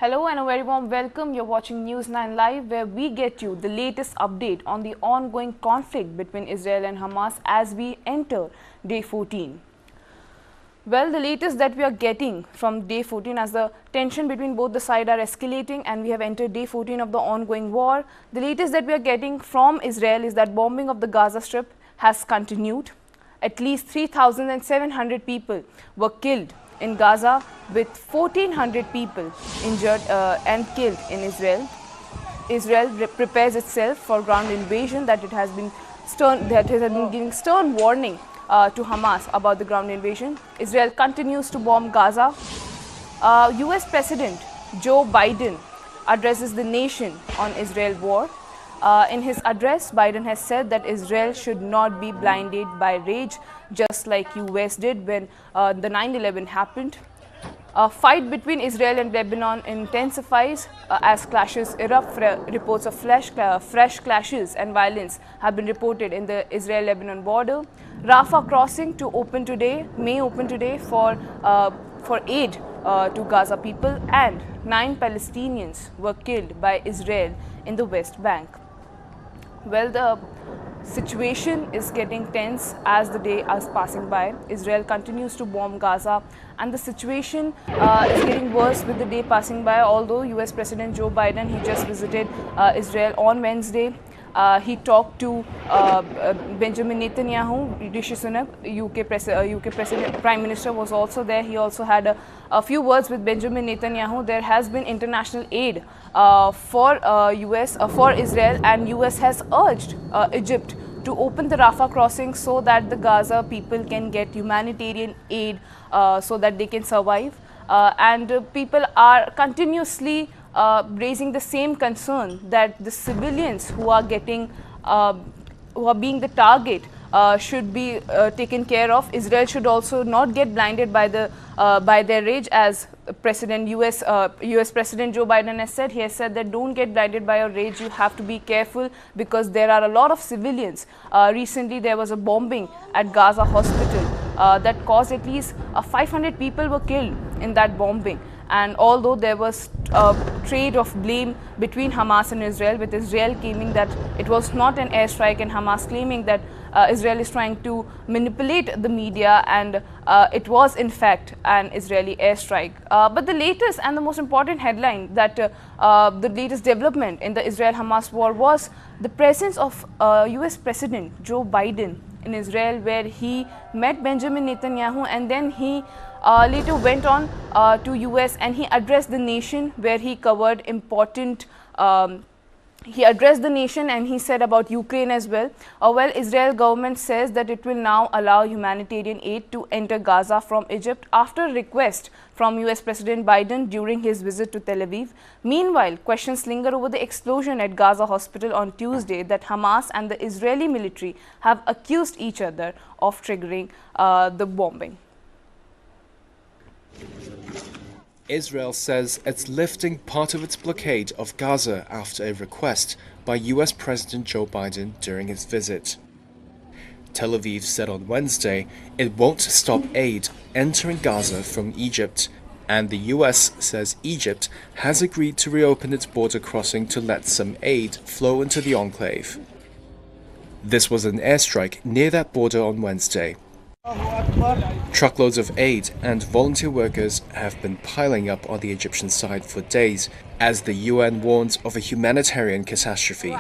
Hello and a very warm welcome. You're watching News9 Live, where we get you the latest update on the ongoing conflict between Israel and Hamas as we enter day 14. Well, the latest that we are getting from day 14, as the tension between both the sides are escalating and we have entered day 14 of the ongoing war, the latest that we are getting from Israel is that bombing of the Gaza Strip has continued. At least 3,700 people were killed in Gaza, with 1,400 people injured and killed in Israel. Israel prepares itself for ground invasion. That it has been giving stern warning to Hamas about the ground invasion. Israel continues to bomb Gaza. US President Joe Biden addresses the nation on Israel war. In his address, Biden has said that Israel should not be blinded by rage, just like US did when the 9/11 happened. A fight between Israel and Lebanon intensifies as clashes erupt. Reports of fresh clashes and violence have been reported in the Israel-Lebanon border. Rafah Crossing may open today for aid to Gaza people, and 9 Palestinians were killed by Israel in the West Bank. Well, the situation is getting tense as the day is passing by. Israel continues to bomb Gaza, and the situation is getting worse with the day passing by. Although US President Joe Biden, he just visited Israel on Wednesday. He talked to Benjamin Netanyahu. Rishi Sunak, UK President, Prime Minister, was also there. He also had a few words with Benjamin Netanyahu. There has been international aid for Israel, and US has urged Egypt to open the Rafah Crossing so that the Gaza people can get humanitarian aid so that they can survive. And people are continuously raising the same concern that the civilians who are being the target should be taken care of. Israel should also not get blinded by their rage, as US President Joe Biden has said. He has said that don't get blinded by your rage. You have to be careful because there are a lot of civilians. Recently, there was a bombing at Gaza hospital that caused at least 500 people were killed in that bombing. And although there was a trade of blame between Hamas and Israel, with Israel claiming that it was not an airstrike and Hamas claiming that Israel is trying to manipulate the media, and it was in fact an Israeli airstrike. But the latest and the most important headline, that the latest development in the Israel-Hamas war, was the presence of US President Joe Biden in Israel, where he met Benjamin Netanyahu, and then he later went on to US and he addressed the nation, where he covered important he addressed the nation and he said about Ukraine as well. Well, Israel government says that it will now allow humanitarian aid to enter Gaza from Egypt after request from US President Biden during his visit to Tel Aviv. Meanwhile, questions linger over the explosion at Gaza hospital on Tuesday that Hamas and the Israeli military have accused each other of triggering the bombing. Israel says it's lifting part of its blockade of Gaza after a request by US President Joe Biden during his visit. Tel Aviv said on Wednesday it won't stop aid entering Gaza from Egypt, and the US says Egypt has agreed to reopen its border crossing to let some aid flow into the enclave. This was an airstrike near that border on Wednesday. Truckloads of aid and volunteer workers have been piling up on the Egyptian side for days as the UN warns of a humanitarian catastrophe.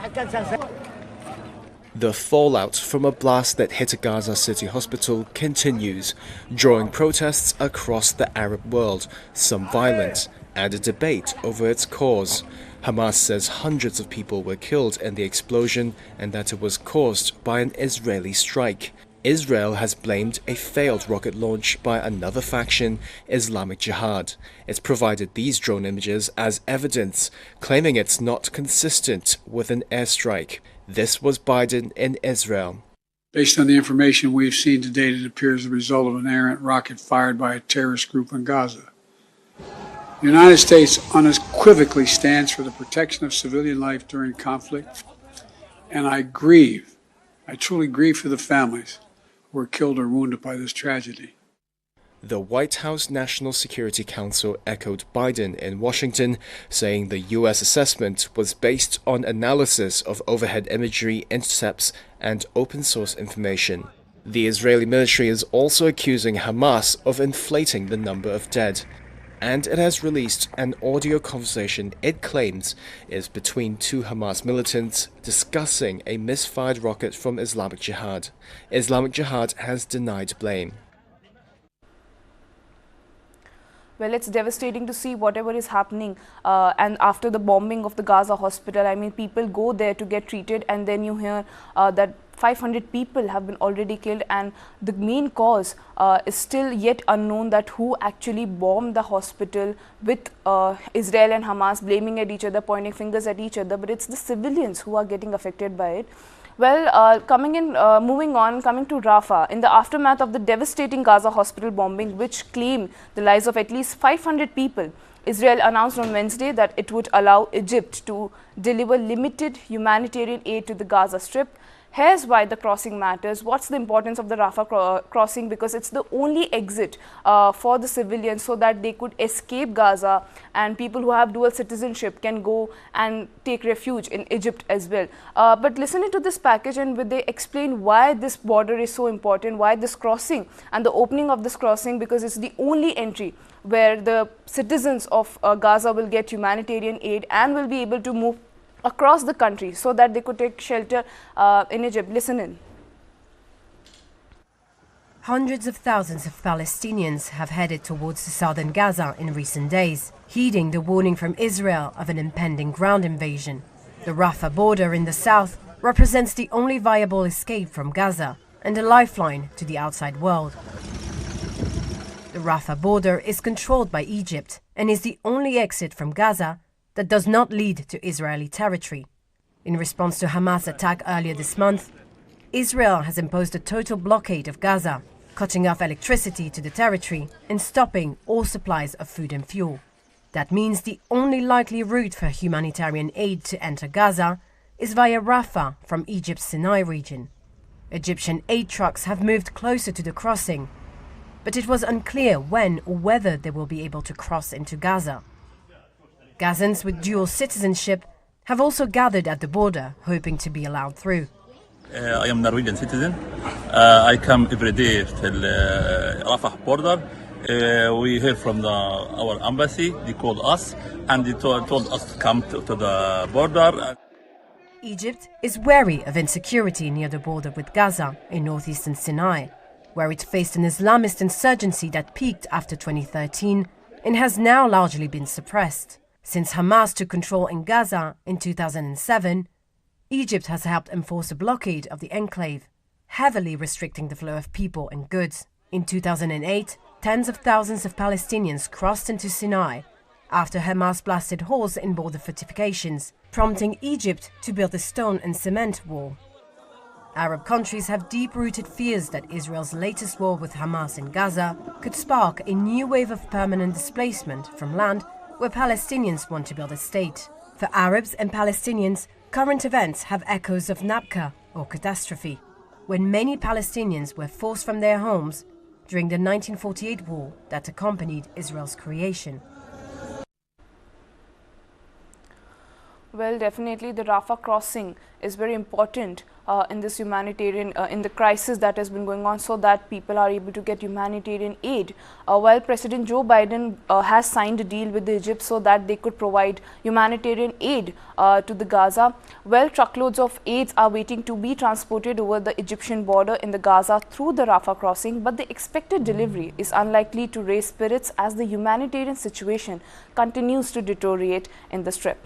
The fallout from a blast that hit a Gaza City hospital continues, drawing protests across the Arab world, some violent, and a debate over its cause. Hamas says hundreds of people were killed in the explosion and that it was caused by an Israeli strike. Israel has blamed a failed rocket launch by another faction, Islamic Jihad. It's provided these drone images as evidence, claiming it's not consistent with an airstrike. This was Biden in Israel. Based on the information we've seen to date, it appears the result of an errant rocket fired by a terrorist group in Gaza. The United States unequivocally stands for the protection of civilian life during conflict, and I truly grieve for the families who were killed or wounded by this tragedy. The White House National Security Council echoed Biden in Washington, saying the U.S. assessment was based on analysis of overhead imagery, intercepts, and open-source information. The Israeli military is also accusing Hamas of inflating the number of dead, and it has released an audio conversation it claims is between two Hamas militants discussing a misfired rocket from Islamic Jihad. Islamic Jihad has denied blame. Well, it's devastating to see whatever is happening and after the bombing of the Gaza hospital. I mean, people go there to get treated, and then you hear that 500 people have been already killed, and the main cause is still yet unknown, that who actually bombed the hospital, with Israel and Hamas blaming at each other, pointing fingers at each other, but it's the civilians who are getting affected by it. Well, moving on, coming to Rafah, in the aftermath of the devastating Gaza hospital bombing, which claimed the lives of at least 500 people, Israel announced on Wednesday that it would allow Egypt to deliver limited humanitarian aid to the Gaza Strip. Here's why the crossing matters. What's the importance of the Rafah crossing? Because it's the only exit for the civilians, so that they could escape Gaza, and people who have dual citizenship can go and take refuge in Egypt as well. But listening to this package, and they explain why this border is so important, why this crossing and the opening of this crossing, because it's the only entry where the citizens of Gaza will get humanitarian aid and will be able to move across the country so that they could take shelter in Egypt. Listen in. Hundreds of thousands of Palestinians have headed towards southern Gaza in recent days, heeding the warning from Israel of an impending ground invasion. The Rafah border in the south represents the only viable escape from Gaza and a lifeline to the outside world. The Rafah border is controlled by Egypt and is the only exit from Gaza that does not lead to Israeli territory. In response to Hamas' attack earlier this month, Israel has imposed a total blockade of Gaza, cutting off electricity to the territory and stopping all supplies of food and fuel. That means the only likely route for humanitarian aid to enter Gaza is via Rafah from Egypt's Sinai region. Egyptian aid trucks have moved closer to the crossing, but it was unclear when or whether they will be able to cross into Gaza. Gazans with dual citizenship have also gathered at the border, hoping to be allowed through. I am Norwegian citizen. I come every day to the Rafah border. We hear from our embassy. They called us and they told us to come to the border. Egypt is wary of insecurity near the border with Gaza in northeastern Sinai, where it faced an Islamist insurgency that peaked after 2013 and has now largely been suppressed. Since Hamas took control in Gaza in 2007, Egypt has helped enforce a blockade of the enclave, heavily restricting the flow of people and goods. In 2008, tens of thousands of Palestinians crossed into Sinai after Hamas blasted holes in border fortifications, prompting Egypt to build a stone and cement wall. Arab countries have deep-rooted fears that Israel's latest war with Hamas in Gaza could spark a new wave of permanent displacement from land where Palestinians want to build a state. For Arabs and Palestinians, current events have echoes of Nakba, or catastrophe, when many Palestinians were forced from their homes during the 1948 war that accompanied Israel's creation. Well, definitely the Rafah crossing is very important in this humanitarian, in the crisis that has been going on, so that people are able to get humanitarian aid. While President Joe Biden has signed a deal with Egypt so that they could provide humanitarian aid to the Gaza, well, truckloads of aids are waiting to be transported over the Egyptian border in the Gaza through the Rafah crossing, but the expected delivery is unlikely to raise spirits as the humanitarian situation continues to deteriorate in the Strip.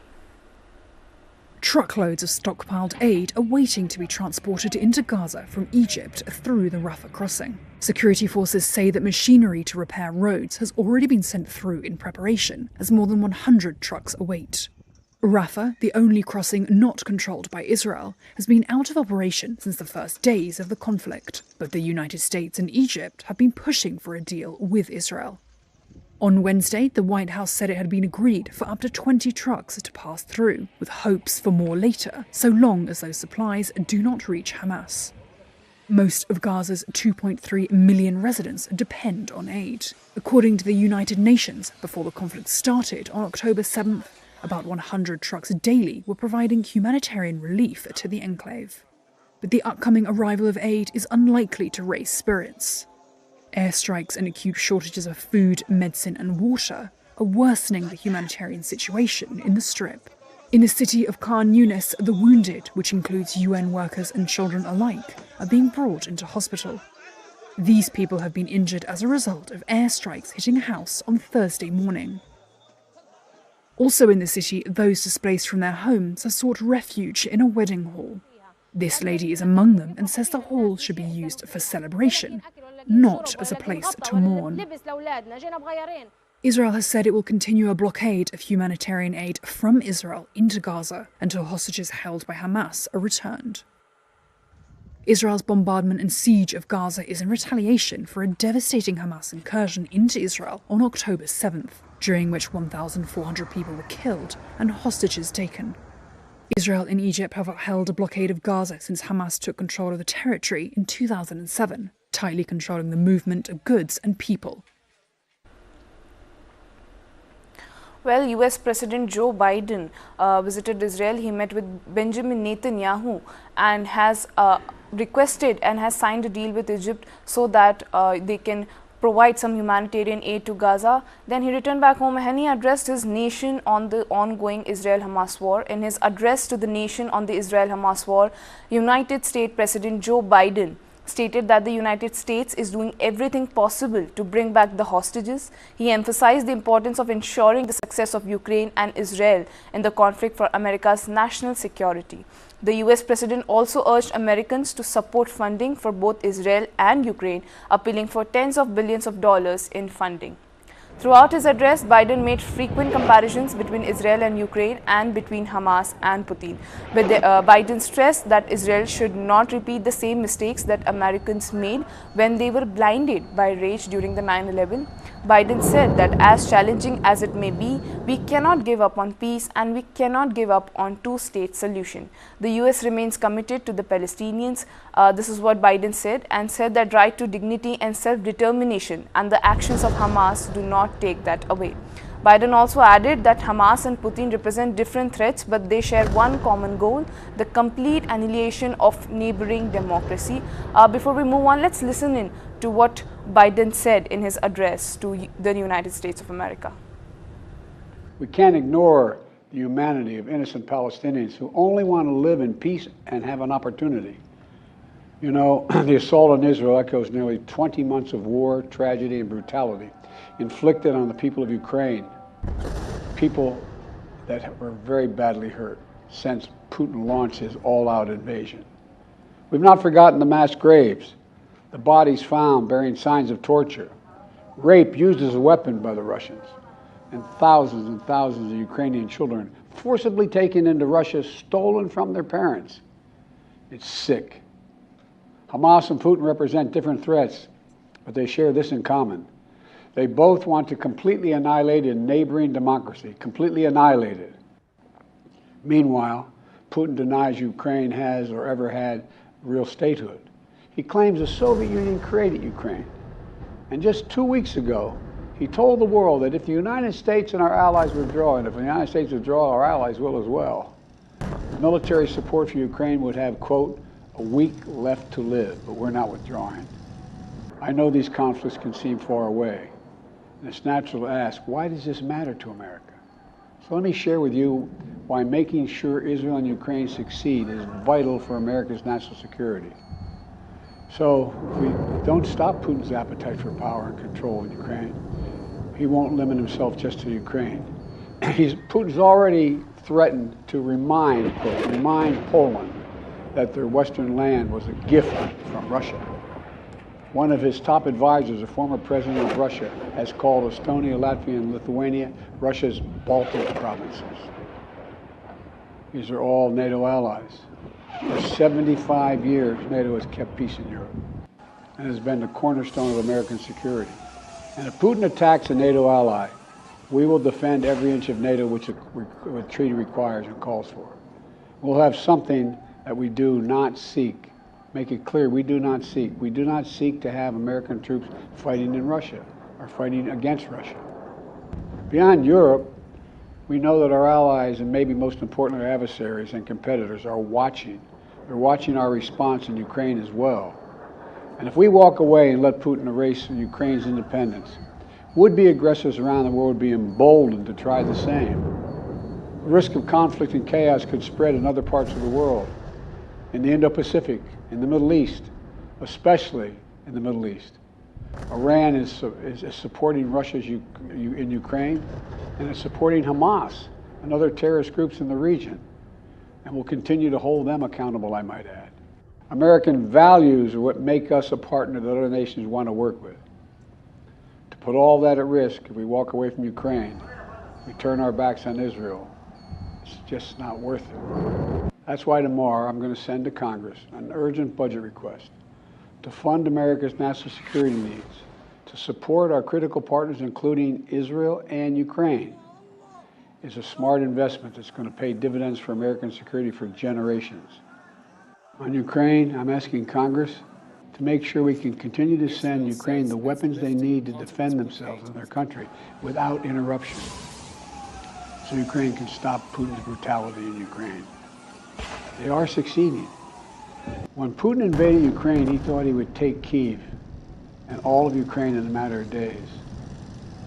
Truckloads of stockpiled aid are waiting to be transported into Gaza from Egypt through the Rafah crossing. Security forces say that machinery to repair roads has already been sent through in preparation, as more than 100 trucks await. Rafah, the only crossing not controlled by Israel, has been out of operation since the first days of the conflict, but the United States and Egypt have been pushing for a deal with Israel. On Wednesday, the White House said it had been agreed for up to 20 trucks to pass through, with hopes for more later, so long as those supplies do not reach Hamas. Most of Gaza's 2.3 million residents depend on aid. According to the United Nations, before the conflict started on October 7th, about 100 trucks daily were providing humanitarian relief to the enclave. But the upcoming arrival of aid is unlikely to raise spirits. Airstrikes and acute shortages of food, medicine and water are worsening the humanitarian situation in the Strip. In the city of Khan Yunis, the wounded, which includes UN workers and children alike, are being brought into hospital. These people have been injured as a result of airstrikes hitting a house on Thursday morning. Also in the city, those displaced from their homes have sought refuge in a wedding hall. This lady is among them and says the hall should be used for celebration, not as a place to mourn. Israel has said it will continue a blockade of humanitarian aid from Israel into Gaza until hostages held by Hamas are returned. Israel's bombardment and siege of Gaza is in retaliation for a devastating Hamas incursion into Israel on October 7th, during which 1,400 people were killed and hostages taken. Israel and Egypt have upheld a blockade of Gaza since Hamas took control of the territory in 2007, tightly controlling the movement of goods and people. Well, US President Joe Biden visited Israel. He met with Benjamin Netanyahu and has requested and has signed a deal with Egypt so that they can provide some humanitarian aid to Gaza. Then he returned back home and he addressed his nation on the ongoing Israel-Hamas war. In his address to the nation on the Israel-Hamas war, United States President Joe Biden stated that the United States is doing everything possible to bring back the hostages. He emphasized the importance of ensuring the success of Ukraine and Israel in the conflict for America's national security. The US President also urged Americans to support funding for both Israel and Ukraine, appealing for tens of billions of dollars in funding. Throughout his address, Biden made frequent comparisons between Israel and Ukraine and between Hamas and Putin. But Biden stressed that Israel should not repeat the same mistakes that Americans made when they were blinded by rage during the 9/11. Biden said that as challenging as it may be, we cannot give up on peace and we cannot give up on two-state solution. The US remains committed to the Palestinians. This is what Biden said, and said that right to dignity and self-determination and the actions of Hamas do not take that away. Biden also added that Hamas and Putin represent different threats, but they share one common goal, the complete annihilation of neighboring democracy. Before we move on, let's listen in to what Biden said in his address to the United States of America. We can't ignore the humanity of innocent Palestinians who only want to live in peace and have an opportunity. You know, the assault on Israel echoes nearly 20 months of war, tragedy, and brutality inflicted on the people of Ukraine, people that were very badly hurt since Putin launched his all-out invasion. We've not forgotten the mass graves, the bodies found bearing signs of torture, rape used as a weapon by the Russians, and thousands of Ukrainian children forcibly taken into Russia, stolen from their parents. It's sick. Hamas and Putin represent different threats, but they share this in common. They both want to completely annihilate a neighboring democracy, completely annihilate it. Meanwhile, Putin denies Ukraine has or ever had real statehood. He claims the Soviet Union created Ukraine. And just 2 weeks ago, he told the world that if the United States and our allies withdraw, and if the United States withdraw, our allies will as well, military support for Ukraine would have, quote, a week left to live, but we're not withdrawing. I know these conflicts can seem far away, and it's natural to ask, why does this matter to America? So let me share with you why making sure Israel and Ukraine succeed is vital for America's national security. So if we don't stop Putin's appetite for power and control in Ukraine, he won't limit himself just to Ukraine. Putin's already threatened to remind Poland that their Western land was a gift from Russia. One of his top advisors, a former president of Russia, has called Estonia, Latvia, and Lithuania Russia's Baltic provinces. These are all NATO allies. For 75 years, NATO has kept peace in Europe and has been the cornerstone of American security. And if Putin attacks a NATO ally, we will defend every inch of NATO which the treaty requires and calls for. We'll have something that we do not seek make it clear we do not seek to have American troops fighting in Russia or fighting against Russia. Beyond Europe, we know that our allies, and maybe most importantly our adversaries and competitors, are watching. They're watching our response in Ukraine as well. And if we walk away and let Putin erase Ukraine's independence, would-be aggressors around the world would be emboldened to try the same. The risk of conflict and chaos could spread in other parts of the world, in the Indo-Pacific, in the Middle East, especially in the Middle East. Iran is supporting Russia in Ukraine, and it's supporting Hamas and other terrorist groups in the region, and will continue to hold them accountable, I might add. American values are what make us a partner that other nations want to work with. To put all that at risk, if we walk away from Ukraine, we turn our backs on Israel, it's just not worth it. That's why tomorrow I'm going to send to Congress an urgent budget request to fund America's national security needs, to support our critical partners, including Israel and Ukraine, is a smart investment that's going to pay dividends for American security for generations. On Ukraine, I'm asking Congress to make sure we can continue to send Ukraine the weapons they need to defend themselves and their country without interruption, so Ukraine can stop Putin's brutality in Ukraine. They are succeeding. When Putin invaded Ukraine, he thought he would take Kyiv and all of Ukraine in a matter of days.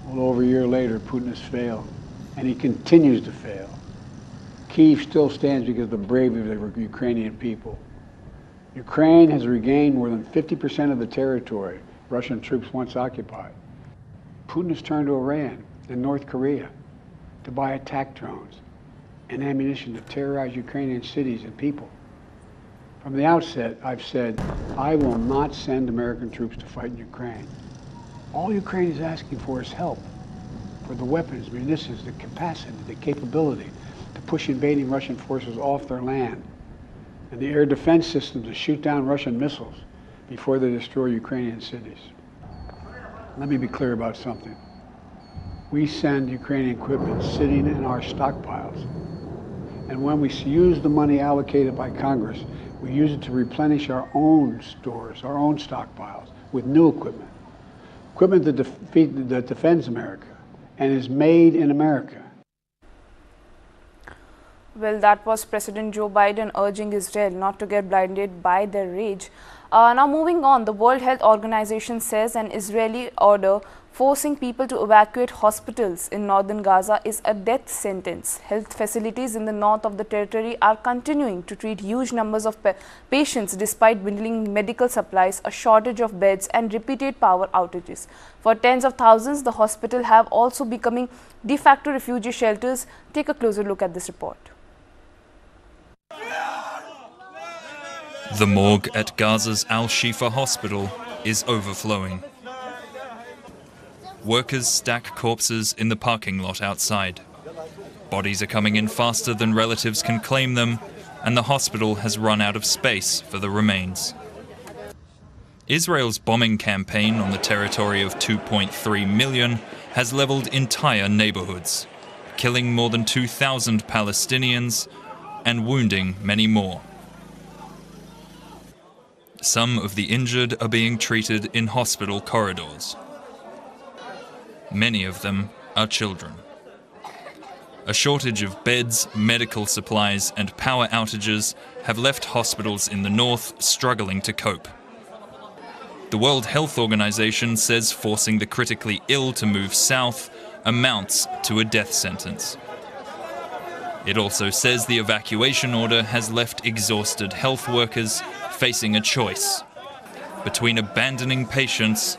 Well, over a year later, Putin has failed, and he continues to fail. Kyiv still stands because of the bravery of the Ukrainian people. Ukraine has regained more than 50% of the territory Russian troops once occupied. Putin has turned to Iran and North Korea to buy attack drones and ammunition to terrorize Ukrainian cities and people. From the outset, I've said, I will not send American troops to fight in Ukraine. All Ukraine is asking for is help for the weapons, munitions, the capacity, the capability to push invading Russian forces off their land, and the air defense systems to shoot down Russian missiles before they destroy Ukrainian cities. Let me be clear about something. We send Ukrainian equipment sitting in our stockpiles, and when we use the money allocated by Congress, we use it to replenish our own stores, our own stockpiles, with new equipment. Equipment that defends America and is made in America. Well, that was President Joe Biden urging Israel not to get blinded by their rage. Now moving on, the World Health Organization says an Israeli order forcing people to evacuate hospitals in northern Gaza is a death sentence. Health facilities in the north of the territory are continuing to treat huge numbers of patients despite dwindling medical supplies, a shortage of beds and repeated power outages. For tens of thousands, the hospital have also becoming de facto refugee shelters. Take a closer look at this report. The morgue at Gaza's Al-Shifa hospital is overflowing. Workers stack corpses in the parking lot outside. Bodies are coming in faster than relatives can claim them, and the hospital has run out of space for the remains. Israel's bombing campaign on the territory of 2.3 million has leveled entire neighborhoods, killing more than 2,000 Palestinians and wounding many more. Some of the injured are being treated in hospital corridors. Many of them are children. A shortage of beds, medical supplies and power outages have left hospitals in the north struggling to cope. The World Health Organization says forcing the critically ill to move south amounts to a death sentence. It also says the evacuation order has left exhausted health workers facing a choice between abandoning patients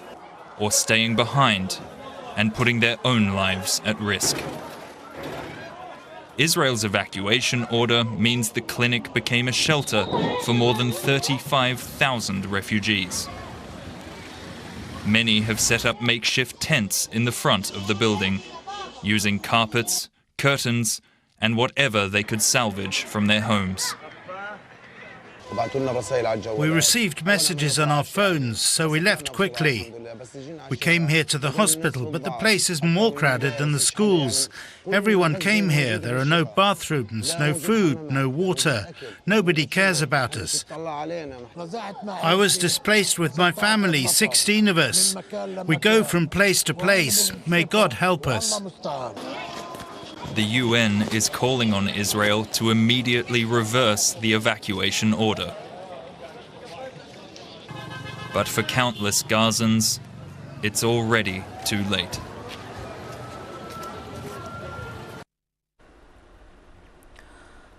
or staying behind and putting their own lives at risk. Israel's evacuation order means the clinic became a shelter for more than 35,000 refugees. Many have set up makeshift tents in the front of the building, using carpets, curtains, and whatever they could salvage from their homes. We received messages on our phones, so we left quickly. We came here to the hospital, but the place is more crowded than the schools. Everyone came here. There are no bathrooms, no food, no water. Nobody cares about us. I was displaced with my family, 16 of us. We go from place to place. May God help us. The UN is calling on Israel to immediately reverse the evacuation order. But for countless Gazans, it's already too late.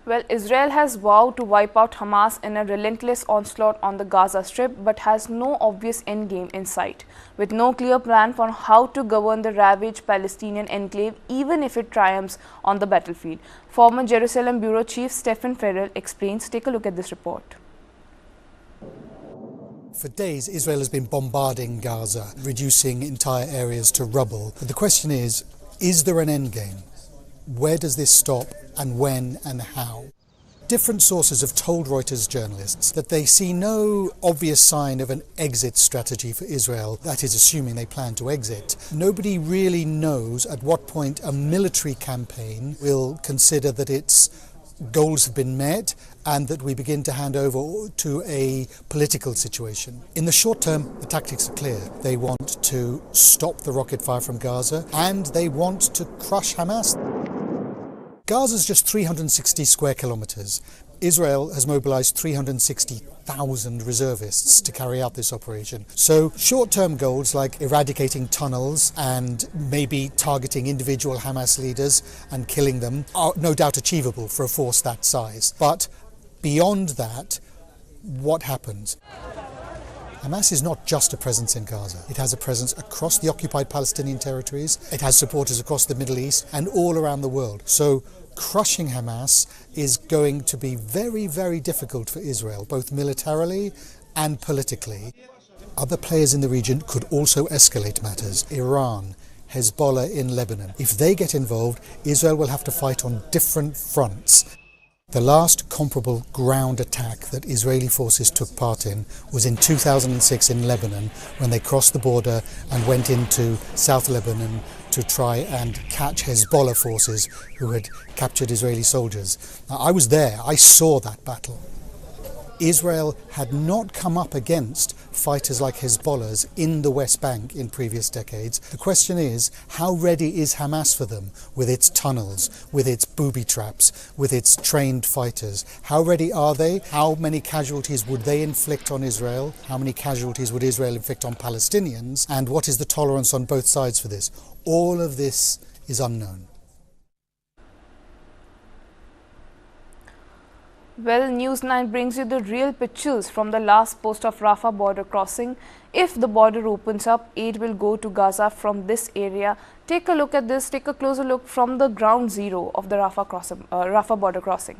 Well, Israel has vowed to wipe out Hamas in a relentless onslaught on the Gaza Strip, but has no obvious endgame in sight, with no clear plan for how to govern the ravaged Palestinian enclave, even if it triumphs on the battlefield. Former Jerusalem Bureau Chief Stephen Farrell explains. Take a look at this report. For days, Israel has been bombarding Gaza, reducing entire areas to rubble. But the question is there an endgame? Where does this stop, and when and how? Different sources have told Reuters journalists that they see no obvious sign of an exit strategy for Israel, that is, assuming they plan to exit. Nobody really knows at what point a military campaign will consider that its goals have been met and that we begin to hand over to a political situation. In the short term, the tactics are clear. They want to stop the rocket fire from Gaza and they want to crush Hamas. Gaza's just 360 square kilometres. Israel has mobilised 360,000 reservists to carry out this operation. So short-term goals like eradicating tunnels and maybe targeting individual Hamas leaders and killing them are no doubt achievable for a force that size. But beyond that, what happens? Hamas is not just a presence in Gaza. It has a presence across the occupied Palestinian territories. It has supporters across the Middle East and all around the world. So crushing Hamas is going to be very, very difficult for Israel, both militarily and politically. Other players in the region could also escalate matters. Iran, Hezbollah in Lebanon. If they get involved, Israel will have to fight on different fronts. The last comparable ground attack that Israeli forces took part in was in 2006 in Lebanon, when they crossed the border and went into South Lebanon to try and catch Hezbollah forces who had captured Israeli soldiers. Now, I was there, I saw that battle. Israel had not come up against fighters like Hezbollah's in the West Bank in previous decades. The question is, how ready is Hamas for them with its tunnels, with its booby traps, with its trained fighters? How ready are they? How many casualties would they inflict on Israel? How many casualties would Israel inflict on Palestinians? And what is the tolerance on both sides for this? All of this is unknown. Well, News9 brings you the real pictures from the last post of Rafah border crossing. If the border opens up, aid will go to Gaza from this area. Take a look at this, take a closer look from the ground zero of the Rafah border crossing.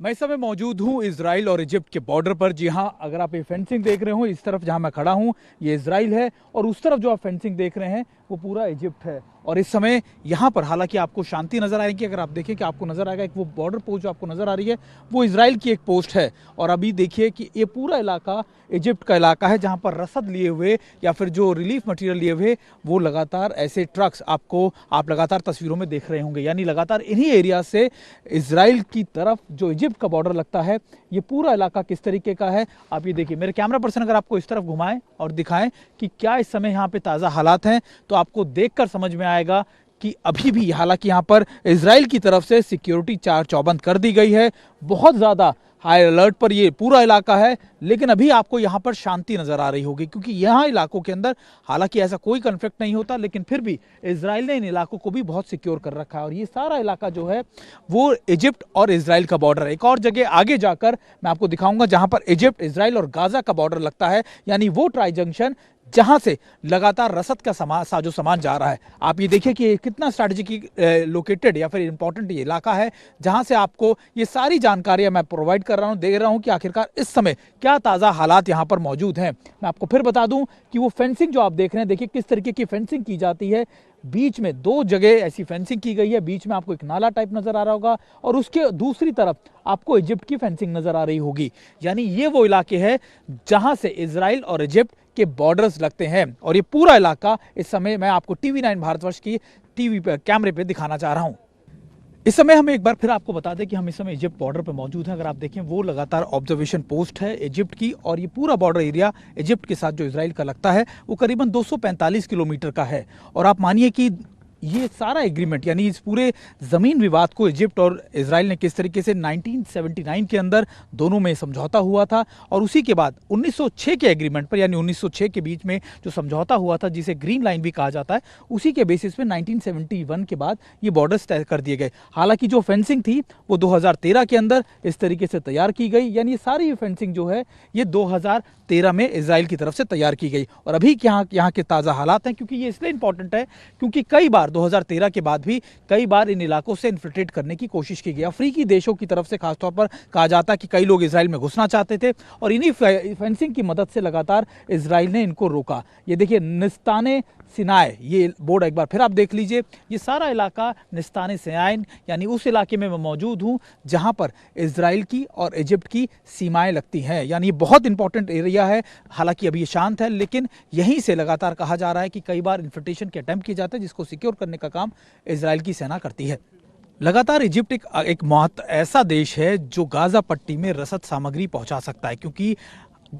मैं इस समय मौजूद हूँ Israel और Egypt के border पर। जी हाँ, अगर आप ये फेंसिंग देख रहे हो, इस तरफ जहाँ मैं खड़ा हूँ ये इजराइल है और उस तरफ जो आप फेंसिंग देख रहे हैं वो पूरा इजिप्ट है। और इस समय यहाँ पर हालांकि आपको शांति नजर आएगी। अगर आप देखें कि आपको नजर आएगा एक वो बॉर्डर पोस्ट जो आपको नजर आ रही है वो इजराइल की एक पोस्ट है। और अभी देखिए कि ये पूरा इलाका इजिप्ट का इलाका है जहाँ पर रसद लिए हुए या फिर जो रिलीफ मटेरियल लिए हुए वो लगातार ऐसे ट्रक्स आप लगातार तस्वीरों में देख रहे होंगे। यानी लगातार इन्हीं एरिया से इजराइल की तरफ जो इजिप्ट का बॉर्डर लगता है ये पूरा इलाका किस तरीके का है आप ये देखिए। मेरे कैमरा पर्सन अगर आपको इस तरफ घुमाएं और दिखाएं कि क्या इस समय यहाँ पे ताज़ा हालात हैं तो आपको देखकर समझ में आएगा कि अभी भी हालांकि यहाँ पर इजराइल की तरफ से सिक्योरिटी चौबंद कर दी गई है। बहुत ज़्यादा हाई अलर्ट पर ये पूरा इलाका है, लेकिन अभी आपको यहाँ पर शांति नजर आ रही होगी क्योंकि यहाँ इलाकों के अंदर हालांकि ऐसा कोई कन्फ्लिक्ट नहीं होता, लेकिन फिर भी इजराइल ने इन इलाकों को भी बहुत सिक्योर कर रखा है। और ये सारा इलाका जो है वो इजिप्ट और इजराइल का बॉर्डर है। एक और जगह आगे जाकर मैं आपको दिखाऊंगा जहां पर इजिप्ट, इजराइल और गाजा का बॉर्डर लगता है, यानी वो ट्राई जंक्शन जहां से लगातार रसद का जो सामान जा रहा है। आप ये देखिए कि कितना स्ट्रैटेजिक लोकेटेड या फिर इंपॉर्टेंट ये इलाका है, जहां से आपको ये सारी जानकारियां मैं प्रोवाइड कर रहा हूं, दे रहा हूं कि आखिरकार इस समय क्या ताज़ा हालात यहां पर मौजूद हैं। मैं आपको फिर बता दूं कि वो फेंसिंग जो आप देख रहे हैं, देखिए किस तरीके की फेंसिंग की जाती है। बीच में 2 जगह ऐसी फेंसिंग की गई है, बीच में आपको एक नाला टाइप नजर आ रहा होगा और उसके दूसरी तरफ आपको इजिप्ट की फेंसिंग नजर आ रही होगी। यानी ये वो इलाके हैं जहां से इजराइल और इजिप्ट के बॉर्डर्स लगते हैं और ये पूरा इलाका इस समय मैं आपको TV9 भारतवर्ष की टीवी पे कैमरे पे दिखाना चाह रहा हूं। इस समय हम एक बार फिर आपको बता दें कि हम इस समय इजिप्ट बॉर्डर पर मौजूद हैं। अगर आप देखें वो लगातार ऑब्जर्वेशन पोस्ट है इजिप्ट की, और ये पूरा बॉर्डर एरिया इजिप्ट के साथ जो इजराइल का लगता है वो करीबन 245 किलोमीटर का है। और आप मानिए कि ये सारा एग्रीमेंट यानी इस पूरे ज़मीन विवाद को इजिप्ट और इजराइल ने किस तरीके से 1979 के अंदर दोनों में समझौता हुआ था, और उसी के बाद 1906 के एग्रीमेंट पर यानी 1906 के बीच में जो समझौता हुआ था जिसे ग्रीन लाइन भी कहा जाता है, उसी के बेसिस पे 1971 के बाद ये बॉर्डर्स तय कर दिए गए। हालांकि जो फेंसिंग थी वो 2013 के अंदर इस तरीके से तैयार की गई, यानी ये सारी फेंसिंग जो है ये 2013 में इजराइल की तरफ से तैयार की गई। और अभी यहाँ के ताज़ा हालात हैं, क्योंकि ये इसलिए इंपॉर्टेंट है क्योंकि कई बार 2013 के बाद भी कई बार इन इलाकों से इन्फिल्ट्रेट करने की कोशिश की गई। अफ्रीकी देशों की तरफ से खासतौर पर कहा जाता है कि कई लोग इजराइल में घुसना चाहते थे और इन्हीं फेंसिंग की मदद से लगातार इजराइल ने इनको रोका। ये देखिए निस्ताने सिनाय, ये बोर्ड एक बार फिर आप देख लीजिए। ये सारा इलाका निस्ताने सिनाय यानी उस इलाके में मैं मौजूद हूँ जहाँ पर इजराइल की और इजिप्ट की सीमाएं लगती हैं, यानी ये बहुत इंपॉर्टेंट एरिया है। हालांकि अभी ये शांत है, लेकिन यहीं से लगातार कहा जा रहा है कि कई बार इन्फिल्ट्रेशन के अटेम्प्ट किए जाते हैं जिसको सिक्योर करने का काम इजराइल की सेना करती है। लगातार इजिप्ट एक ऐसा देश है जो गाजा पट्टी में रसद सामग्री पहुंचा सकता है, क्योंकि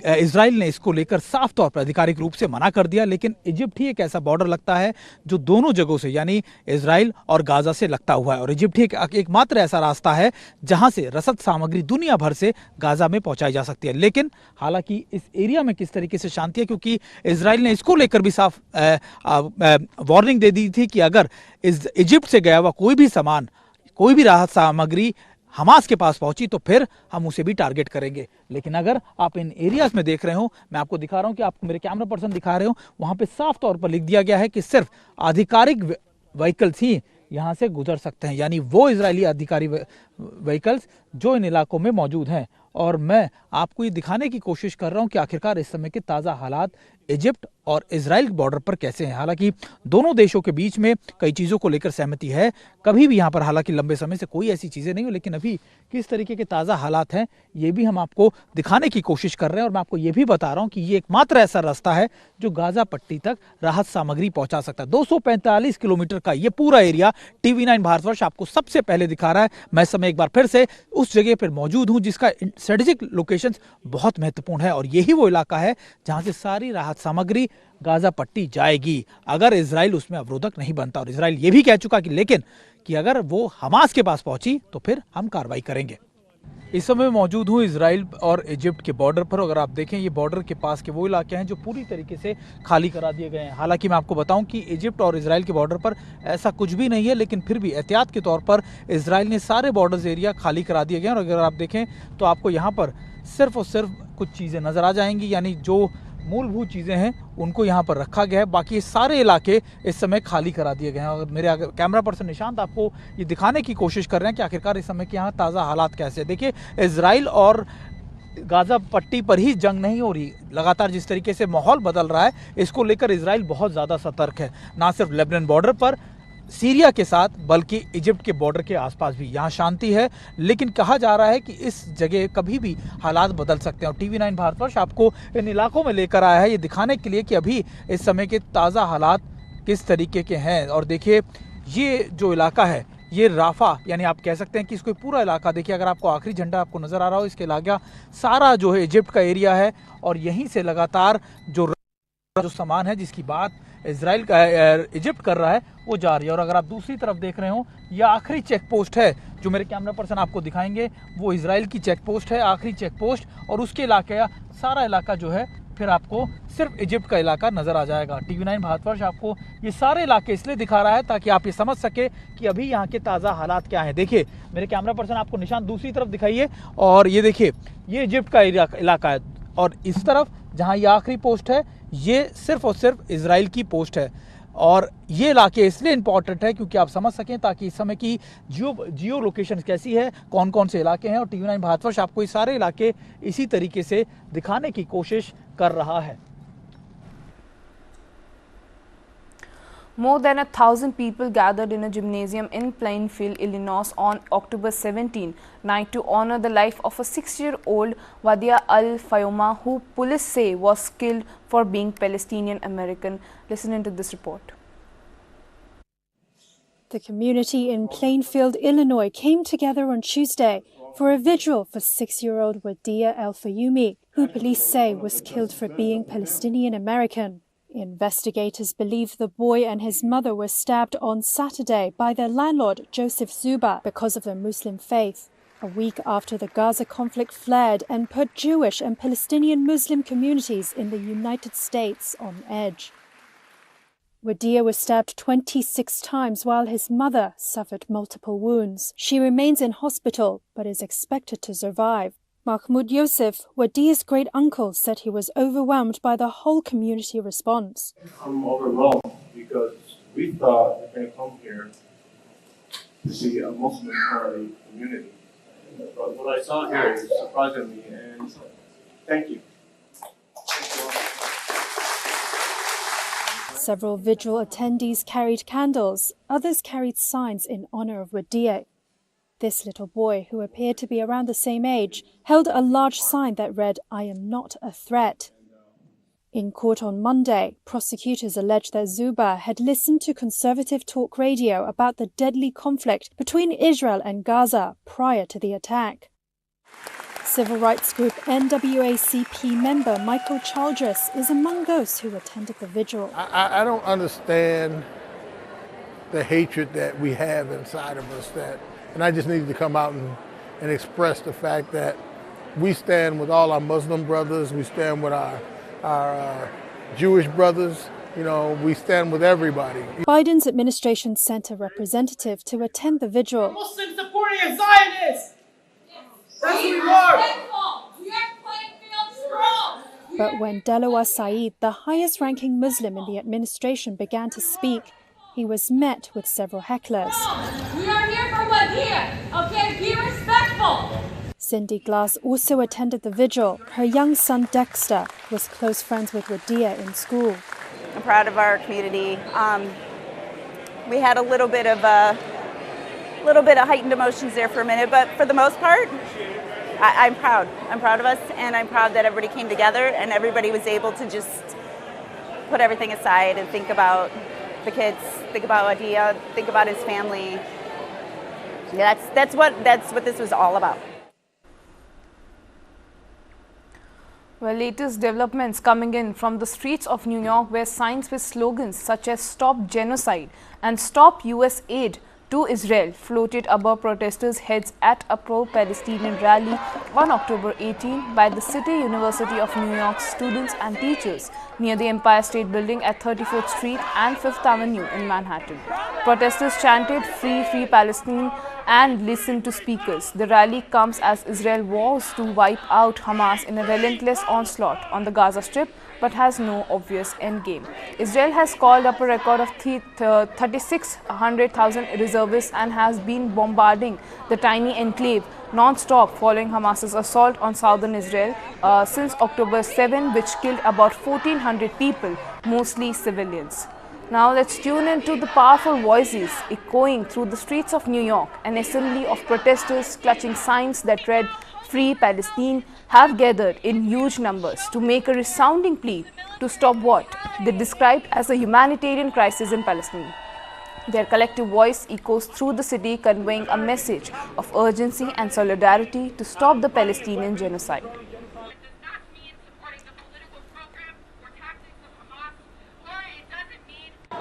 इजराइल ने इसको लेकर साफ तौर पर आधिकारिक रूप से मना कर दिया, लेकिन इजिप्ट ही एक ऐसा बॉर्डर लगता है जो दोनों जगहों से यानी इजराइल और गाजा से लगता हुआ है, और इजिप्ट ही एकमात्र ऐसा रास्ता है जहां से रसद सामग्री दुनिया भर से गाजा में पहुंचाई जा सकती है। लेकिन हालांकि इस एरिया में किस तरीके से शांति है, क्योंकि इजराइल ने इसको लेकर भी साफ वार्निंग दे दी थी कि अगर इजिप्ट से गया हुआ कोई भी सामान, कोई भी राहत सामग्री हमास के पास पहुंची तो फिर हम उसे भी टारगेट करेंगे। लेकिन अगर आप इन एरियाज में देख रहे हो, मैं आपको दिखा रहा हूं कि आपको मेरे कैमरा पर्सन दिखा रहे हो, वहां पे साफ तौर पर लिख दिया गया है कि सिर्फ आधिकारिक व्हीकल्स ही यहां से गुजर सकते हैं, यानी वो इजरायली अधिकारी व्हीकल्स जो इन इलाकों में मौजूद हैं। और मैं आपको ये दिखाने की कोशिश कर रहा हूं कि आखिरकार इस समय के ताज़ा हालात इजिप्ट और इजराइल बॉर्डर पर कैसे हैं। हालांकि दोनों देशों के बीच में कई चीज़ों को लेकर सहमति है, कभी भी यहाँ पर हालांकि लंबे समय से कोई ऐसी चीज़ें नहीं हो, लेकिन अभी किस तरीके के ताज़ा हालात हैं ये भी हम आपको दिखाने की कोशिश कर रहे हैं। और मैं आपको ये भी बता रहा हूँ कि ये एकमात्र ऐसा रास्ता है जो गाजा पट्टी तक राहत सामग्री पहुँचा सकता है। 245 किलोमीटर का ये पूरा एरिया TV9 भारतवर्ष आपको सबसे पहले दिखा रहा है। मैं इस समय एक बार फिर से उस जगह पर मौजूद हूँ जिसका स्ट्रेटेजिक लोकेशन बहुत महत्वपूर्ण है, और यही वो इलाका है जहाँ से सारी राहत सामग्री गाजा पट्टी जाएगी अगर इजराइल उसमें अवरोधक नहीं बनता। और इजराइल ये भी कह चुका कि अगर वो हमास के पास पहुंची तो फिर हम कार्रवाई करेंगे। इस समय मौजूद हूँ इजराइल और इजिप्ट के बॉर्डर पर। अगर आप देखें ये बॉर्डर के पास के वो इलाके हैं जो पूरी तरीके से खाली करा दिए गए हैं। हालांकि मैं आपको बताऊं कि इजिप्ट और इजराइल के बॉर्डर पर ऐसा कुछ भी नहीं है, लेकिन फिर भी एहतियात के तौर पर इजराइल ने सारे बॉर्डर्स एरिया खाली करा दिए गए हैं। और अगर आप देखें तो आपको यहाँ पर सिर्फ और सिर्फ कुछ चीज़ें नज़र आ जाएंगी, यानी जो मूलभूत चीज़ें हैं उनको यहाँ पर रखा गया है, बाकी सारे इलाके इस समय खाली करा दिए गए हैं। और मेरे कैमरा पर्सन निशांत आपको ये दिखाने की कोशिश कर रहे हैं कि आखिरकार इस समय के यहाँ ताज़ा हालात कैसे हैं। देखिए इजराइल और गाजा पट्टी पर ही जंग नहीं हो रही, लगातार जिस तरीके से माहौल बदल रहा है इसको लेकर इजराइल बहुत ज़्यादा सतर्क है, ना सिर्फ लेबनान बॉर्डर पर सीरिया के साथ बल्कि इजिप्ट के बॉर्डर के आसपास भी यहाँ शांति है। लेकिन कहा जा रहा है कि इस जगह कभी भी हालात बदल सकते हैं, और TV9 भारतवर्ष आपको इन इलाकों में लेकर आया है ये दिखाने के लिए कि अभी इस समय के ताज़ा हालात किस तरीके के हैं। और देखिए ये जो इलाका है ये राफा, यानी आप कह सकते हैं कि इसको पूरा इलाका देखिए, अगर आपको आखिरी झंडा आपको नज़र आ रहा हो, इसके अलावा सारा जो है इजिप्ट का एरिया है, और यहीं से लगातार जो सामान है जिसकी बात इजराइल का इजिप्ट कर रहा है वो जा रही है। और अगर आप दूसरी तरफ देख रहे हो ये आखिरी चेक पोस्ट है जो मेरे कैमरा पर्सन आपको दिखाएंगे, वो इजराइल की चेक पोस्ट है, आखिरी चेक पोस्ट, और उसके इलाके सारा इलाका जो है फिर आपको सिर्फ इजिप्ट का इलाका नज़र आ जाएगा। TV9 भारतवर्ष आपको ये सारे इलाके इसलिए दिखा रहा है ताकि आप ये समझ सके कि अभी यहाँ के ताज़ा हालात क्या हैं। देखिए मेरे कैमरा पर्सन आपको निशान दूसरी तरफ दिखाइए, और ये देखिए ये इजिप्ट का इलाका है, और इस तरफ जहां ये आखिरी पोस्ट है ये सिर्फ और सिर्फ इजराइल की पोस्ट है। और ये इलाके इसलिए इंपॉर्टेंट है क्योंकि आप समझ सकें ताकि इस समय की जियो लोकेशन कैसी है, कौन कौन से इलाके हैं। और TV9 भारतवर्ष आपको ये सारे इलाके इसी तरीके से दिखाने की कोशिश कर रहा है। More than 1,000 people gathered in a gymnasium in Plainfield, Illinois on October 17 night to honor the life of a 6-year-old Wadia Al-Fayouma, who police say was killed for being Palestinian American. Listen into this report. The community in Plainfield, Illinois came together on Tuesday for a vigil for 6-year-old Wadia Al-Fayoumi, who police say was killed for being Palestinian American. Investigators believe the boy and his mother were stabbed on Saturday by their landlord, Joseph Zuba, because of their Muslim faith, a week after the Gaza conflict flared and put Jewish and Palestinian Muslim communities in the United States on edge. Wadia was stabbed 26 times while his mother suffered multiple wounds. She remains in hospital but is expected to survive. Mahmoud Yosef, Wadia's great-uncle, said he was overwhelmed by the whole community response. I'm overwhelmed because we thought we were going to come here to see a Muslim-friendly community. But what I saw here is surprising me, and thank you. Several vigil attendees carried candles. Others carried signs in honor of Wadia. This little boy, who appeared to be around the same age, held a large sign that read, "I am not a threat." In court on Monday, prosecutors alleged that Zuba had listened to conservative talk radio about the deadly conflict between Israel and Gaza prior to the attack. Civil rights group NAACP member Michael Childress is among those who attended the vigil. I don't understand the hatred that we have inside of us, and I just needed to come out and express the fact that we stand with all our Muslim brothers, we stand with our Jewish brothers, you know, we stand with everybody. Biden's administration sent a representative to attend the vigil. Muslim supporting a Zionist! That's who we are! But when Delawar Saeed, the highest-ranking Muslim in the administration, began to speak, he was met with several hecklers. We are here for Wadia, okay? Be respectful! Cindy Glass also attended the vigil. Her young son Dexter was close friends with Wadia in school. I'm proud of our community. We had a little bit of heightened emotions there for a minute, but for the most part, I'm proud. I'm proud of us, and I'm proud that everybody came together and everybody was able to just put everything aside and think about the kids, think about Wadia, think about his family. That's what this was all about. Well, latest developments coming in from the streets of New York, where signs with slogans such as "Stop Genocide" and "Stop US Aid to Israel" floated above protesters' heads at a pro-Palestinian rally on October 18 by the City University of New York students and teachers near the Empire State Building at 34th Street and 5th Avenue in Manhattan. Protesters chanted "Free, Free Palestine" and listened to speakers. The rally comes as Israel vows to wipe out Hamas in a relentless onslaught on the Gaza Strip, but has no obvious endgame. Israel has called up a record of 3,600,000 reservists and has been bombarding the tiny enclave non-stop following Hamas's assault on southern Israel since October 7, which killed about 1,400 people, mostly civilians. Now let's tune into the powerful voices echoing through the streets of New York. An assembly of protesters clutching signs that read "Free Palestine" have gathered in huge numbers to make a resounding plea to stop what they described as a humanitarian crisis in Palestine. Their collective voice echoes through the city, conveying a message of urgency and solidarity to stop the Palestinian genocide.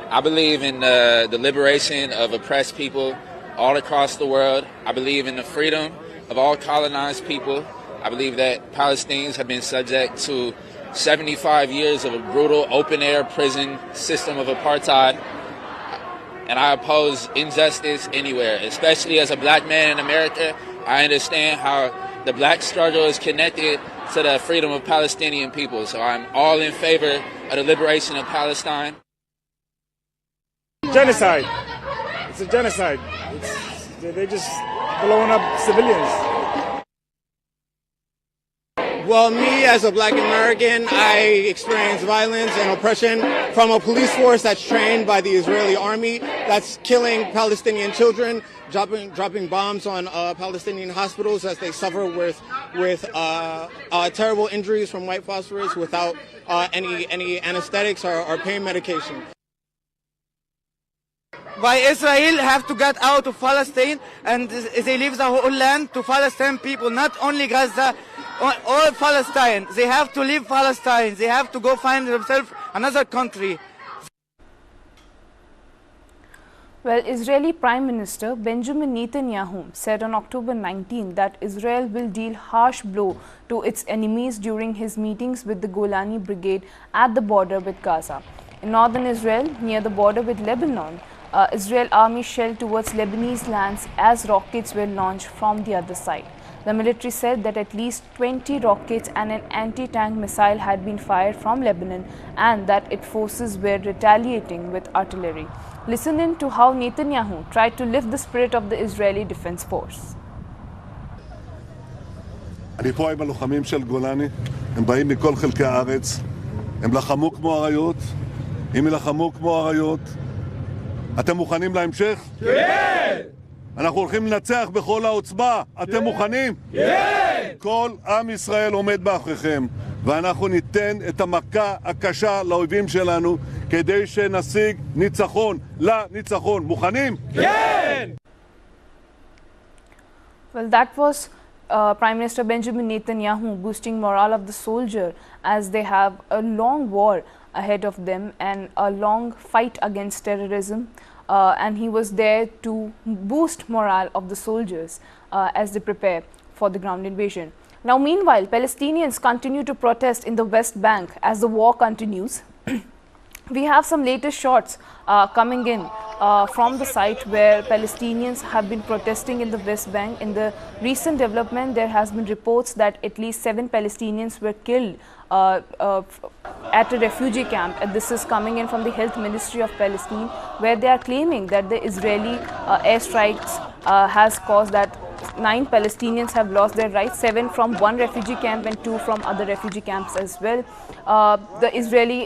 I believe in the liberation of oppressed people all across the world. I believe in the freedom of all colonized people. I believe that Palestinians have been subject to 75 years of a brutal open-air prison system of apartheid. And I oppose injustice anywhere, especially as a black man in America. I understand how the black struggle is connected to the freedom of Palestinian people. So I'm all in favor of the liberation of Palestine. Genocide. It's a genocide. They're just blowing up civilians. Well, me as a black American, I experience violence and oppression from a police force that's trained by the Israeli army that's killing Palestinian children, dropping bombs on Palestinian hospitals as they suffer with terrible injuries from white phosphorus without any anesthetics or pain medication. Why Israel have to get out of Palestine and they leave the whole land to Palestinian people, not only Gaza, all Palestine. They have to leave Palestine. They have to go find themselves another country. Well, Israeli Prime Minister Benjamin Netanyahu said on October 19 that Israel will deal harsh blow to its enemies during his meetings with the Golani Brigade at the border with Gaza. In northern Israel, near the border with Lebanon, Israel army shelled towards Lebanese lands as rockets were launched from the other side. The military said that at least 20 rockets and an anti-tank missile had been fired from Lebanon and that its forces were retaliating with artillery. Listen in to how Netanyahu tried to lift the spirit of the Israeli Defense Force. אני פה עם הלוחמים של גולני, הם באים מכל חלקי הארץ, הם לחמו כמו אריות, הם ילחמו כמו אריות. אתם מוכנים להמשך? כן! אנחנו הולכים לנצח בכל העוצמה, אתם מוכנים? כן! כל עם ישראל עומד מאחוריכם, ואנחנו ניתן את המכה הקשה לאויבים שלנו, כדי שנשיג ניצחון לניצחון. מוכנים? כן! Well, that was Prime Minister Benjamin Netanyahu boosting morale of the soldier as they have a long war ahead of them and a long fight against terrorism. And he was there to boost morale of the soldiers as they prepare for the ground invasion. Now, meanwhile, Palestinians continue to protest in the West Bank as the war continues. We have some latest shots coming in from the site where Palestinians have been protesting in the West Bank. In the recent development, there has been reports that at least 7 Palestinians were killed at a refugee camp, and this is coming in from the Health Ministry of Palestine, where they are claiming that the Israeli airstrikes has caused that 9 Palestinians have lost their rights, 7 from one refugee camp and 2 from other refugee camps as well. The Israeli,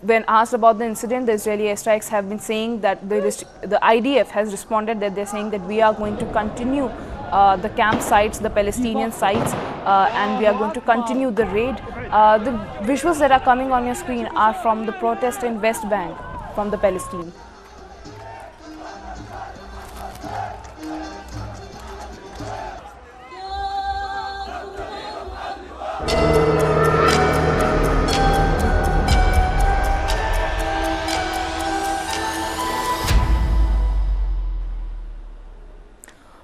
when asked about the incident, the Israeli airstrikes have been saying that the IDF has responded that they're saying that we are going to continue the camp sites, the Palestinian sites, and we are going to continue the raid. The visuals that are coming on your screen are from the protest in West Bank from the Palestine.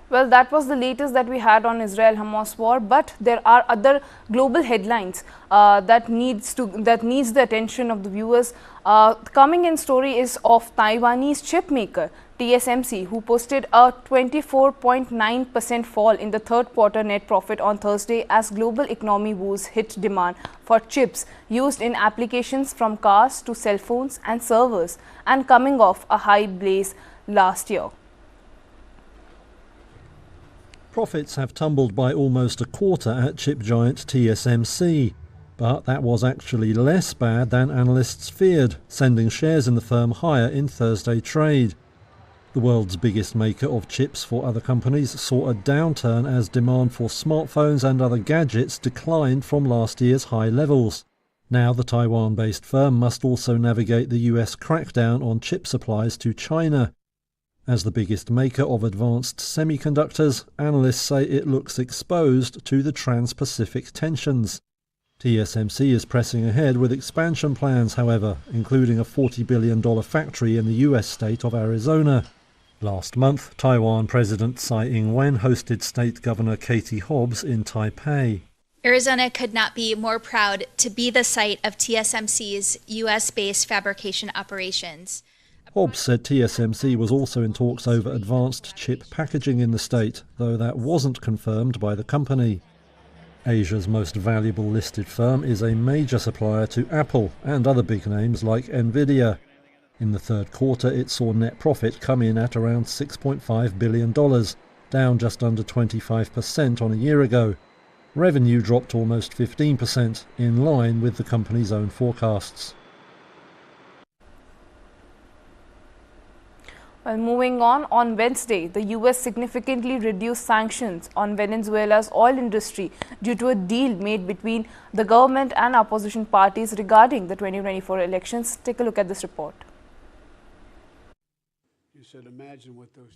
Well, that was the latest that we had on Israel-Hamas war, but there are other global headlines that needs the attention of the viewers. Coming in story is of Taiwanese chip maker TSMC, who posted a 24.9% fall in the third quarter net profit on Thursday as global economy woes hit demand for chips used in applications from cars to cell phones and servers, and coming off a high base last year. Profits have tumbled by almost a quarter at chip giant TSMC, but that was actually less bad than analysts feared, sending shares in the firm higher in Thursday trade. The world's biggest maker of chips for other companies saw a downturn as demand for smartphones and other gadgets declined from last year's high levels. Now the Taiwan-based firm must also navigate the US crackdown on chip supplies to China. As the biggest maker of advanced semiconductors, analysts say it looks exposed to the trans-Pacific tensions. TSMC is pressing ahead with expansion plans, however, including a $40 billion factory in the US state of Arizona. Last month, Taiwan President Tsai Ing-wen hosted State Governor Katie Hobbs in Taipei. Arizona could not be more proud to be the site of TSMC's US-based fabrication operations. Hobbs said TSMC was also in talks over advanced chip packaging in the state, though that wasn't confirmed by the company. Asia's most valuable listed firm is a major supplier to Apple and other big names like Nvidia. In the third quarter, it saw net profit come in at around $6.5 billion, down just under 25% on a year ago. Revenue dropped almost 15%, in line with the company's own forecasts. Well, moving on Wednesday, the US significantly reduced sanctions on Venezuela's oil industry due to a deal made between the government and opposition parties regarding the 2024 elections. Take a look at this report.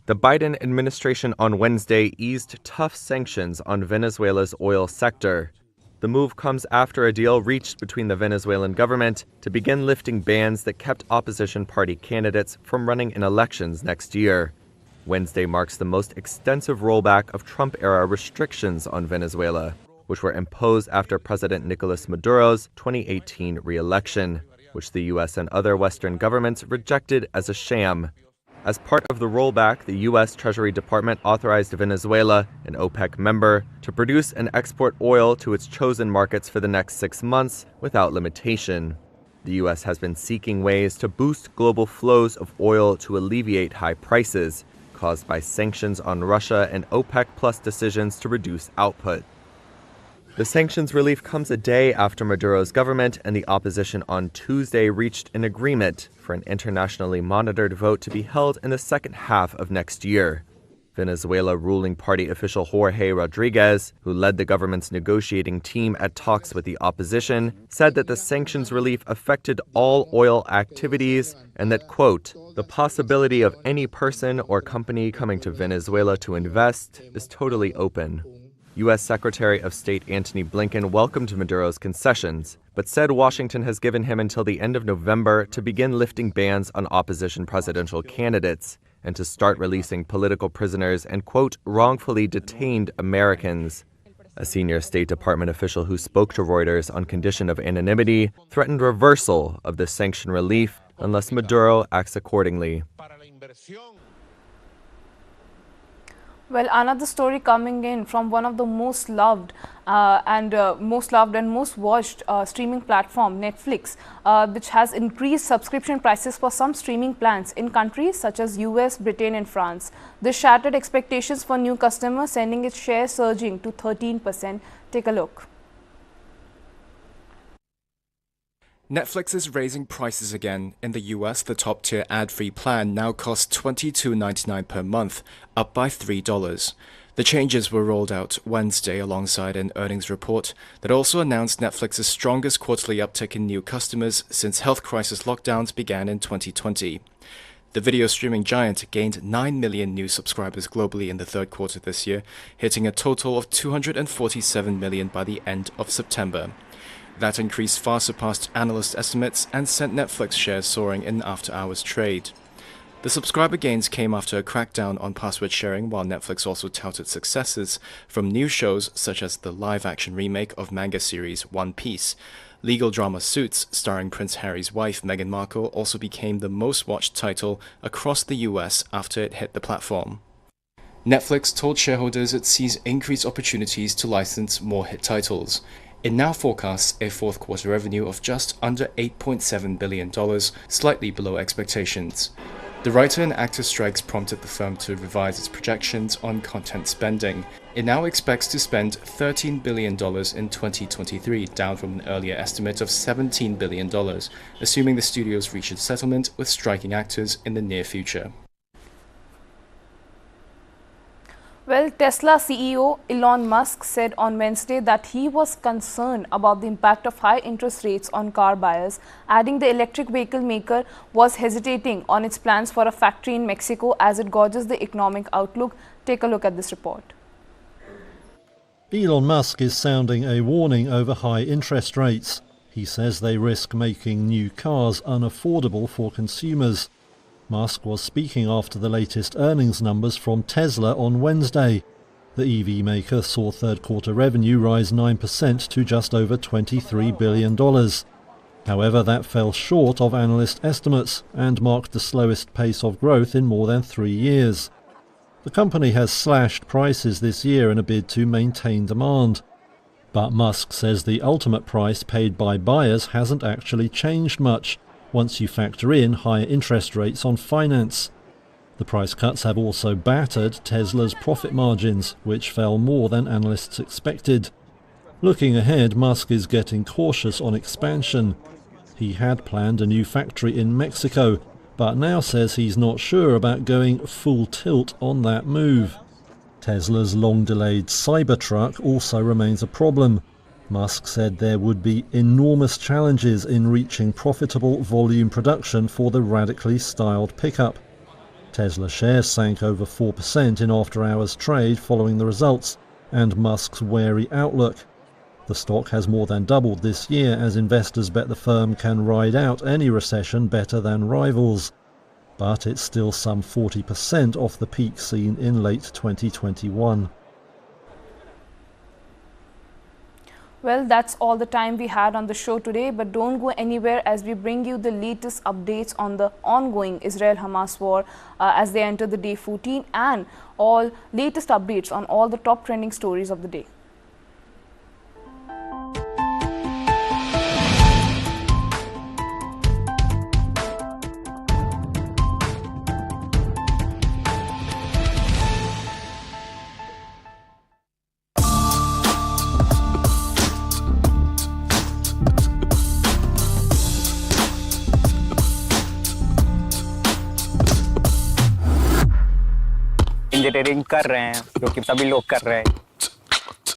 The Biden administration on Wednesday eased tough sanctions on Venezuela's oil sector. The move comes after a deal reached between the Venezuelan government to begin lifting bans that kept opposition party candidates from running in elections next year. Wednesday marks the most extensive rollback of Trump-era restrictions on Venezuela, which were imposed after President Nicolas Maduro's 2018 re-election, which the U.S. and other Western governments rejected as a sham. As part of the rollback, the U.S. Treasury Department authorized Venezuela, an OPEC member, to produce and export oil to its chosen markets for the next 6 months without limitation. The U.S. has been seeking ways to boost global flows of oil to alleviate high prices caused by sanctions on Russia and OPEC Plus decisions to reduce output. The sanctions relief comes a day after Maduro's government and the opposition on Tuesday reached an agreement for an internationally monitored vote to be held in the second half of next year. Venezuela ruling party official Jorge Rodriguez, who led the government's negotiating team at talks with the opposition, said that the sanctions relief affected all oil activities and that, quote, the possibility of any person or company coming to Venezuela to invest is totally open. U.S. Secretary of State Antony Blinken welcomed Maduro's concessions, but said Washington has given him until the end of November to begin lifting bans on opposition presidential candidates and to start releasing political prisoners and, quote, wrongfully detained Americans. A senior State Department official who spoke to Reuters on condition of anonymity threatened reversal of the sanction relief unless Maduro acts accordingly. Well, another story coming in from one of the most loved and most watched streaming platform, Netflix, which has increased subscription prices for some streaming plans in countries such as US, Britain and France. This shattered expectations for new customers, sending its share surging to 13%. Take a look. Netflix is raising prices again. In the US, the top-tier ad-free plan now costs $22.99 per month, up by $3. The changes were rolled out Wednesday alongside an earnings report that also announced Netflix's strongest quarterly uptick in new customers since health crisis lockdowns began in 2020. The video streaming giant gained 9 million new subscribers globally in the third quarter this year, hitting a total of 247 million by the end of September. That increase far surpassed analyst estimates and sent Netflix shares soaring in after-hours trade. The subscriber gains came after a crackdown on password sharing, while Netflix also touted successes from new shows such as the live-action remake of manga series One Piece. Legal drama Suits, starring Prince Harry's wife Meghan Markle, also became the most-watched title across the US after it hit the platform. Netflix told shareholders it sees increased opportunities to license more hit titles. It now forecasts a fourth quarter revenue of just under $8.7 billion, slightly below expectations. The writer and actor strikes prompted the firm to revise its projections on content spending. It now expects to spend $13 billion in 2023, down from an earlier estimate of $17 billion, assuming the studios reach a settlement with striking actors in the near future. Well, Tesla CEO Elon Musk said on Wednesday that he was concerned about the impact of high interest rates on car buyers, adding the electric vehicle maker was hesitating on its plans for a factory in Mexico as it gauges the economic outlook. Take a look at this report. Elon Musk is sounding a warning over high interest rates. He says they risk making new cars unaffordable for consumers. Musk was speaking after the latest earnings numbers from Tesla on Wednesday. The EV maker saw third-quarter revenue rise 9% to just over $23 billion. However, that fell short of analyst estimates and marked the slowest pace of growth in more than 3 years. The company has slashed prices this year in a bid to maintain demand. But Musk says the ultimate price paid by buyers hasn't actually changed much once you factor in higher interest rates on finance. The price cuts have also battered Tesla's profit margins, which fell more than analysts expected. Looking ahead, Musk is getting cautious on expansion. He had planned a new factory in Mexico, but now says he's not sure about going full tilt on that move. Tesla's long-delayed Cybertruck also remains a problem. Musk said there would be enormous challenges in reaching profitable volume production for the radically styled pickup. Tesla shares sank over 4% in after-hours trade following the results and Musk's wary outlook. The stock has more than doubled this year as investors bet the firm can ride out any recession better than rivals. But it's still some 40% off the peak seen in late 2021. Well, that's all the time we had on the show today, but don't go anywhere as we bring you the latest updates on the ongoing Israel-Hamas war as they enter the day 14 and all latest updates on all the top trending stories of the day. Engineering कर रहे हैं जो कि सभी लोग कर रहे हैं